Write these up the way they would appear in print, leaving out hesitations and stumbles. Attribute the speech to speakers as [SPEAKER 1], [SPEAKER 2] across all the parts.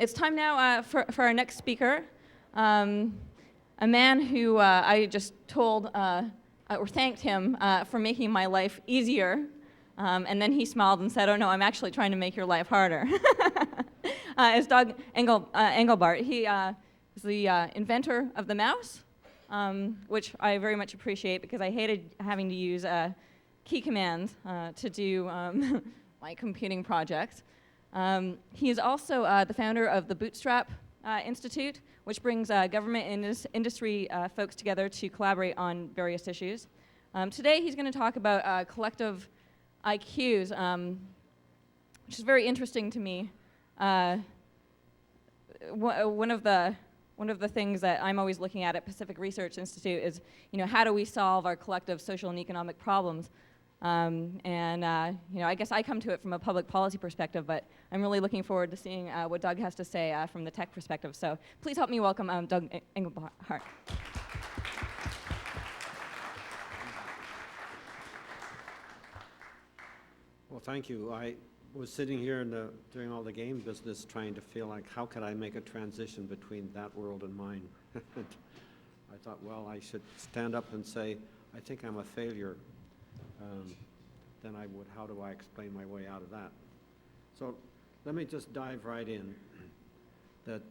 [SPEAKER 1] It's time now for our next speaker, a man who I just told or thanked him for making my life easier, and then he smiled and said, "Oh no, I'm actually trying to make your life harder." It's Doug Engelbart. He is the inventor of the mouse, which I very much appreciate because I hated having to use key commands to do my computing projects. He is also the founder of the Bootstrap Institute, which brings government and industry folks together to collaborate on various issues. Today he's going to talk about collective IQs, which is very interesting to me. One of the things that I'm always looking at Pacific Research Institute is, how do we solve our collective social and economic problems? I guess I come to it from a public policy perspective, but I'm really looking forward to seeing what Doug has to say from the tech perspective. So please help me welcome Doug Engelbart.
[SPEAKER 2] Well, thank you. I was sitting here during all the game business trying to feel like, how could I make a transition between that world and mine? I thought, well, I should stand up and say, I think I'm a failure. Then I would, how do I explain my way out of that? So let me just dive right in. That,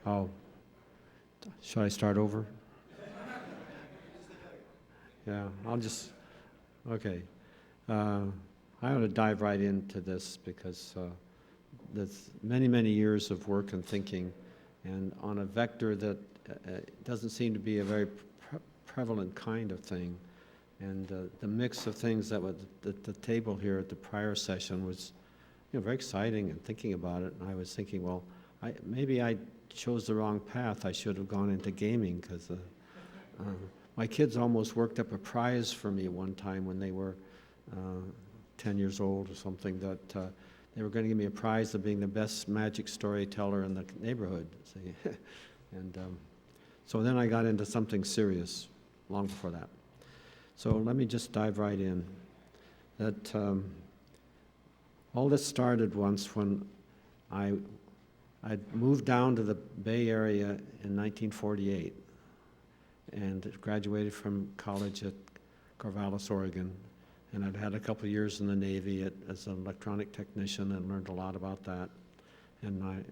[SPEAKER 2] oh, should I start over? Yeah, okay. I ought to dive right into this because there's many, many years of work and thinking, and on a vector that doesn't seem to be a very prevalent kind of thing. And the mix of things that was at the table here at the prior session was very exciting, and thinking about it, and I was thinking, well, maybe I chose the wrong path. I should have gone into gaming, because my kids almost worked up a prize for me one time when they were 10 years old or something, that they were going to give me a prize of being the best magic storyteller in the neighborhood. And so then I got into something serious long before that. So let me just dive right in. That all this started once when I moved down to the Bay Area in 1948 and graduated from college at Corvallis, Oregon. And I'd had a couple of years in the Navy as an electronic technician and learned a lot about that. And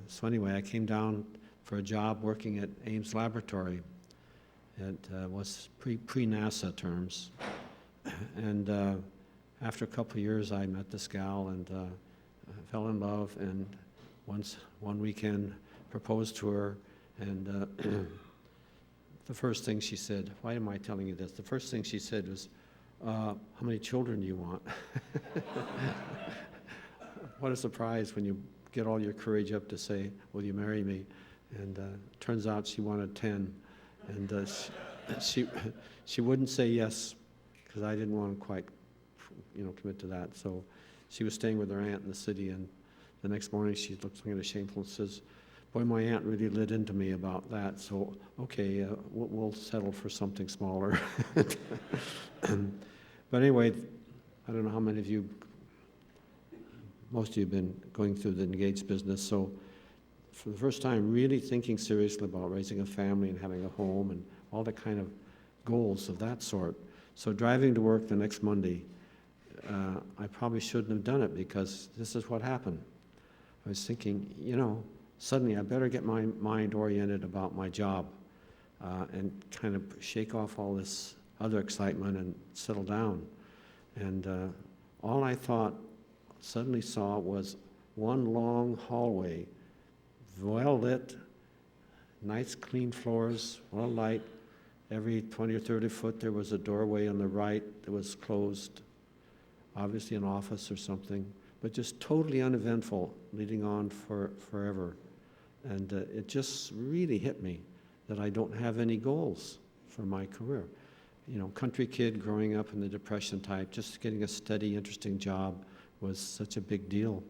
[SPEAKER 2] so anyway, I came down for a job working at Ames Laboratory. It was pre-NASA terms. And after a couple of years, I met this gal and fell in love, and one weekend proposed to her. And the first thing she said, why am I telling you this? The first thing she said was, how many children do you want? What a surprise when you get all your courage up to say, will you marry me? And turns out she wanted 10. And she wouldn't say yes, because I didn't want to quite commit to that. So she was staying with her aunt in the city, and the next morning she looks at me shameful and says, boy, my aunt really lit into me about that, so okay, we'll settle for something smaller. But anyway, I don't know how many of you, most of you have been going through the engaged business, so for the first time really thinking seriously about raising a family and having a home and all the kind of goals of that sort. So driving to work the next Monday, I probably shouldn't have done it, because this is what happened. I was thinking, suddenly I better get my mind oriented about my job and kind of shake off all this other excitement and settle down. And all I suddenly saw was one long hallway, well lit, nice clean floors, well light. Every 20 or 30 foot there was a doorway on the right that was closed, obviously an office or something, but just totally uneventful, leading on forever. And it just really hit me that I don't have any goals for my career. Country kid growing up in the Depression type, just getting a steady, interesting job was such a big deal.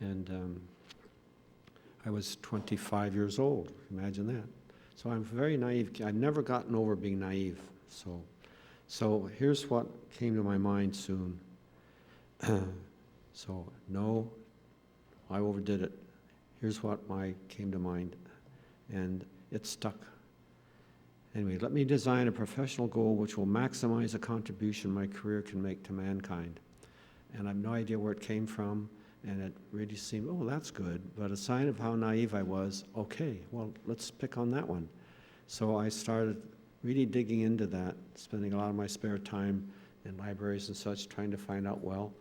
[SPEAKER 2] And I was 25 years old, imagine that. So I'm very naive. I've never gotten over being naive. So here's what came to my mind soon. So, no, I overdid it. Here's what came to mind, and it stuck. Anyway, let me design a professional goal which will maximize the contribution my career can make to mankind. And I have no idea where it came from, and it really seemed, oh, that's good, but a sign of how naive I was. Okay, well, let's pick on that one. So I started really digging into that, spending a lot of my spare time in libraries and such, trying to find out, well,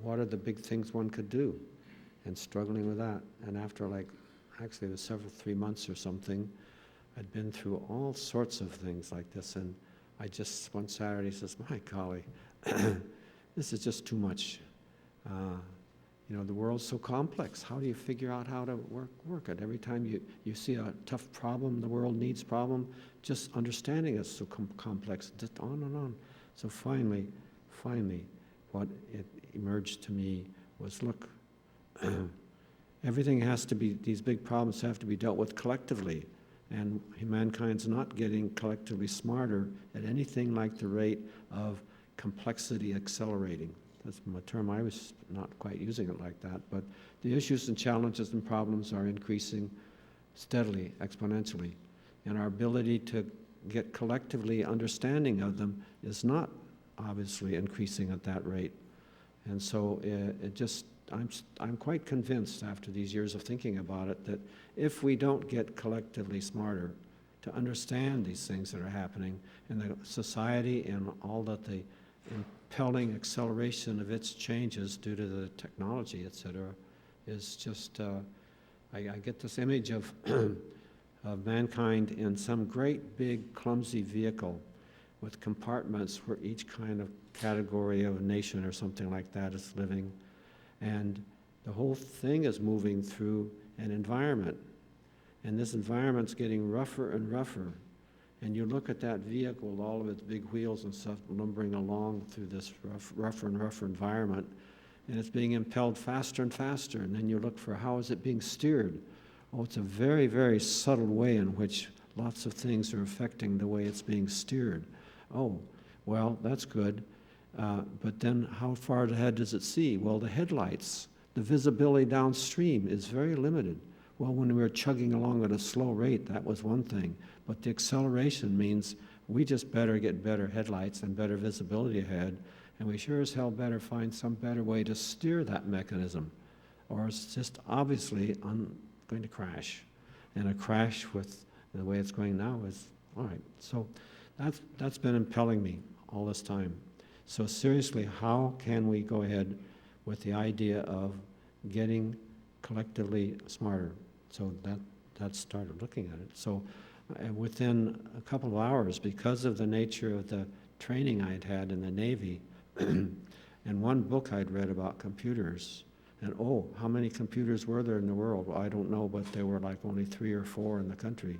[SPEAKER 2] what are the big things one could do, and struggling with that. And after actually it was 3 months or something, I'd been through all sorts of things like this, and I just, one Saturday says, my golly, this is just too much. The world's so complex. How do you figure out how to work it? Every time you see a tough problem, the world needs problem, just understanding it's so complex, just on and on. So finally, what it emerged to me was, look, everything has to be, these big problems have to be dealt with collectively. And mankind's not getting collectively smarter at anything like the rate of complexity accelerating. That's a term, I was not quite using it like that, but the issues and challenges and problems are increasing steadily, exponentially. And our ability to get collectively understanding of them is not obviously increasing at that rate. And so I'm quite convinced after these years of thinking about it that if we don't get collectively smarter to understand these things that are happening in the society and all that the impelling acceleration of its changes due to the technology, et cetera, is just, I get this image of, of mankind in some great big clumsy vehicle with compartments where each kind of category of a nation or something like that is living. And the whole thing is moving through an environment. And this environment's getting rougher and rougher. And you look at that vehicle with all of its big wheels and stuff lumbering along through this rougher and rougher environment, and it's being impelled faster and faster. And then you look for how is it being steered. Oh, it's a very, very subtle way in which lots of things are affecting the way it's being steered. Oh, well, that's good. But then how far ahead does it see? Well, the headlights, the visibility downstream is very limited. Well, when we were chugging along at a slow rate, that was one thing. But the acceleration means we just better get better headlights and better visibility ahead, and we sure as hell better find some better way to steer that mechanism, or it's just obviously going to crash. And a crash with the way it's going now is, all right. So that's been impelling me all this time. So seriously, how can we go ahead with the idea of getting collectively smarter? So that started looking at it. So within a couple of hours, because of the nature of the training I'd had in the Navy, and one book I'd read about computers, and oh, how many computers were there in the world? Well, I don't know, but there were like only 3 or 4 in the country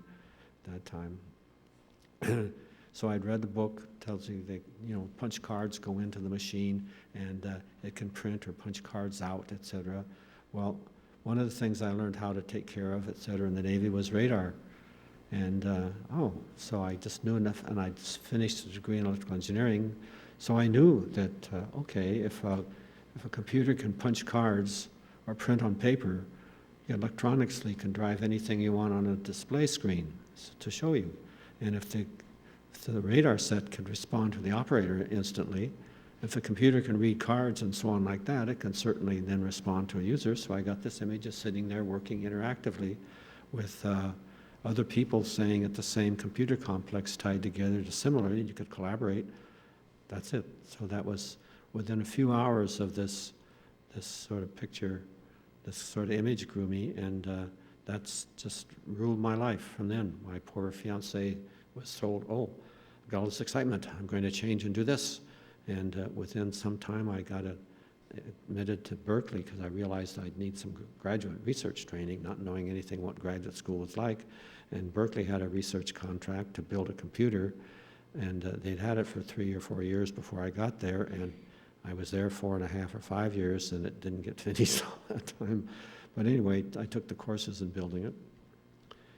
[SPEAKER 2] at that time. So I'd read the book, tells you that, punch cards go into the machine, and it can print or punch cards out, et cetera. Well, one of the things I learned how to take care of, et cetera, in the Navy was radar. And, so I just knew enough, and I'd finished a degree in electrical engineering, so I knew that, okay, if a computer can punch cards or print on paper, you electronically can drive anything you want on a display screen to show you. And if the radar set can respond to the operator instantly, if a computer can read cards and so on like that, it can certainly then respond to a user. So I got this image of sitting there working interactively with other people saying at the same computer complex tied together to similarly, you could collaborate. That's it. So that was within a few hours of this sort of picture, this sort of image grew me, and that's just ruled my life from then. My poor fiance was told, oh, I've got all this excitement, I'm going to change and do this. And within some time I got admitted to Berkeley because I realized I'd need some graduate research training, not knowing anything what graduate school was like. And Berkeley had a research contract to build a computer, and they'd had it for 3 or 4 years before I got there, and I was there 4.5 or 5 years, and it didn't get finished all that time. But anyway, I took the courses in building it.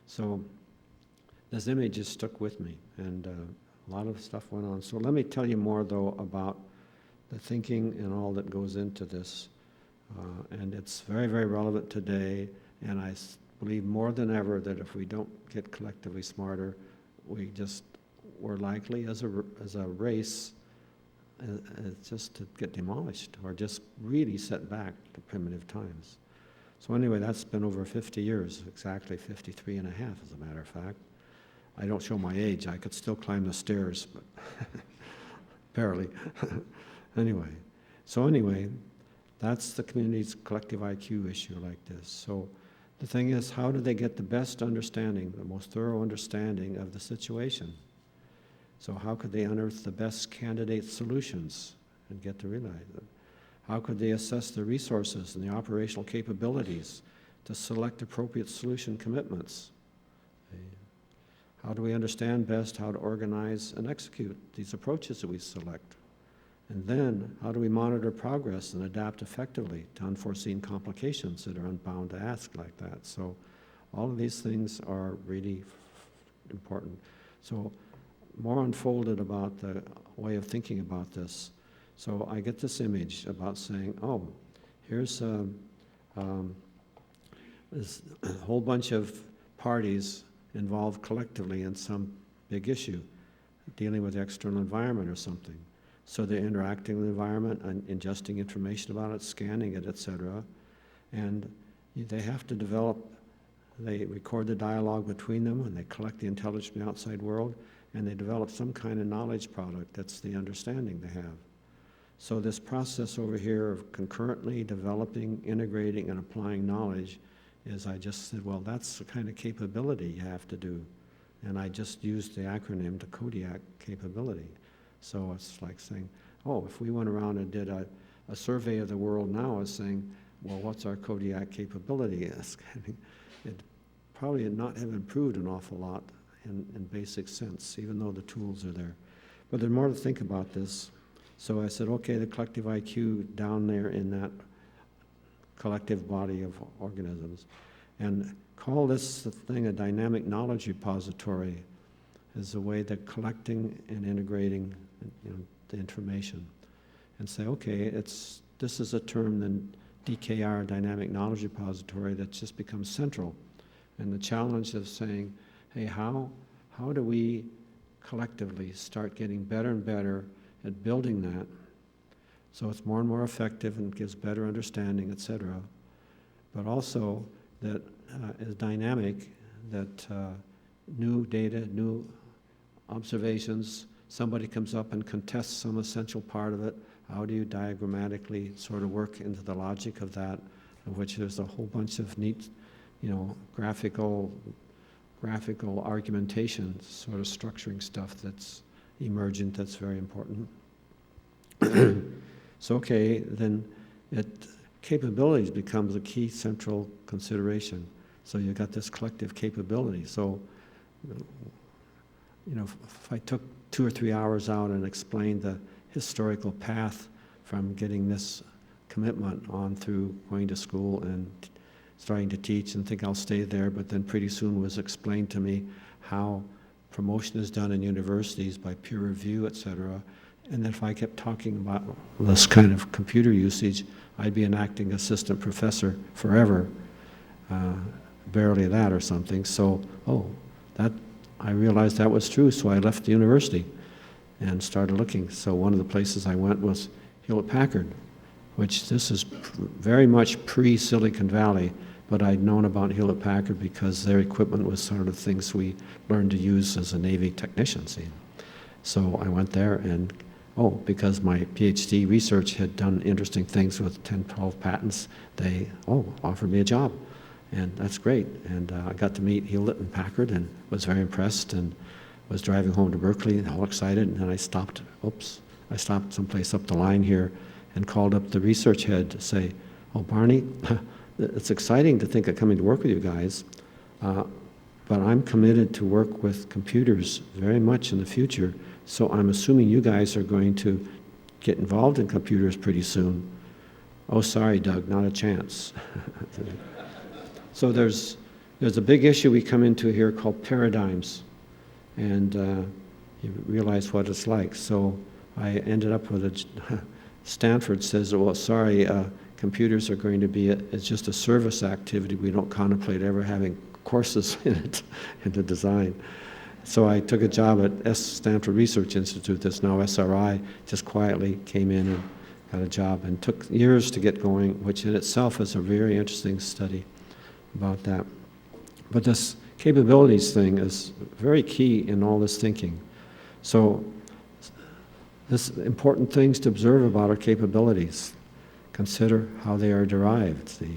[SPEAKER 2] So this image just stuck with me, and a lot of stuff went on. So let me tell you more, though, about the thinking and all that goes into this. And it's very, very relevant today, and I believe more than ever that if we don't get collectively smarter, we're likely as a race just to get demolished or just really set back to primitive times. So anyway, that's been over 50 years, exactly 53 and a half as a matter of fact. I don't show my age, I could still climb the stairs, but barely. Anyway, that's the community's collective IQ issue like this. So the thing is, how do they get the best understanding, the most thorough understanding of the situation? So how could they unearth the best candidate solutions and get to realize it? How could they assess the resources and the operational capabilities to select appropriate solution commitments? How do we understand best how to organize and execute these approaches that we select? And then, how do we monitor progress and adapt effectively to unforeseen complications that are unbound to ask like that? So all of these things are really important. So more unfolded about the way of thinking about this. So I get this image about saying, oh, here's this whole bunch of parties involved collectively in some big issue, dealing with the external environment or something. So they're interacting with the environment and ingesting information about it, scanning it, etc. And they have to develop, they record the dialogue between them and they collect the intelligence from the outside world and they develop some kind of knowledge product that's the understanding they have. So this process over here of concurrently developing, integrating, and applying knowledge is, I just said, well, that's the kind of capability you have to do. And I just used the acronym to Kodiak Capability. So it's like saying, oh, if we went around and did a survey of the world now, is saying, well, what's our Kodiak capability? It probably would not have improved an awful lot in basic sense, even though the tools are there. But there's more to think about this. So I said, okay, the collective IQ down there in that collective body of organisms, and call this thing a dynamic knowledge repository as a way that collecting and integrating the information, and say, okay, this is a term, then DKR, dynamic knowledge repository, that just becomes central. And the challenge of saying, hey, how do we collectively start getting better and better at building that so it's more and more effective and gives better understanding, etc. But also that is dynamic, that new data, new observations, somebody comes up and contests some essential part of it, how do you diagrammatically sort of work into the logic of that, of which there's a whole bunch of neat, graphical argumentation, sort of structuring stuff that's emergent, that's very important. So okay, then capabilities becomes a key central consideration. So you've got this collective capability. So, if I took 2 or 3 hours out and explained the historical path from getting this commitment on through going to school and starting to teach and think I'll stay there, but then pretty soon was explained to me how promotion is done in universities by peer review, etc. And then if I kept talking about this kind of computer usage, I'd be an acting assistant professor forever, barely that or something. So, I realized that was true, so I left the university and started looking. So one of the places I went was Hewlett-Packard, which this is very much pre-Silicon Valley, but I'd known about Hewlett-Packard because their equipment was sort of things we learned to use as a Navy technician, see. So I went there and, because my PhD research had done interesting things with 10, 12 patents, they, offered me a job. And that's great. And I got to meet Hewlett-Packard and was very impressed and was driving home to Berkeley and all excited. And then I stopped someplace up the line here and called up the research head to say, Barney, it's exciting to think of coming to work with you guys, but I'm committed to work with computers very much in the future, so I'm assuming you guys are going to get involved in computers pretty soon. Oh, sorry, Doug, not a chance. So there's a big issue we come into here called paradigms, and you realize what it's like. So I ended up with Stanford says, well, sorry, computers are going to be, it's just a service activity. We don't contemplate ever having courses in it, in the design. So I took a job at Stanford Research Institute, that's now SRI, just quietly came in and got a job, and took years to get going, which in itself is a very interesting study about that. But this capabilities thing is very key in all this thinking. So this important things to observe about our capabilities. Consider how they are derived. The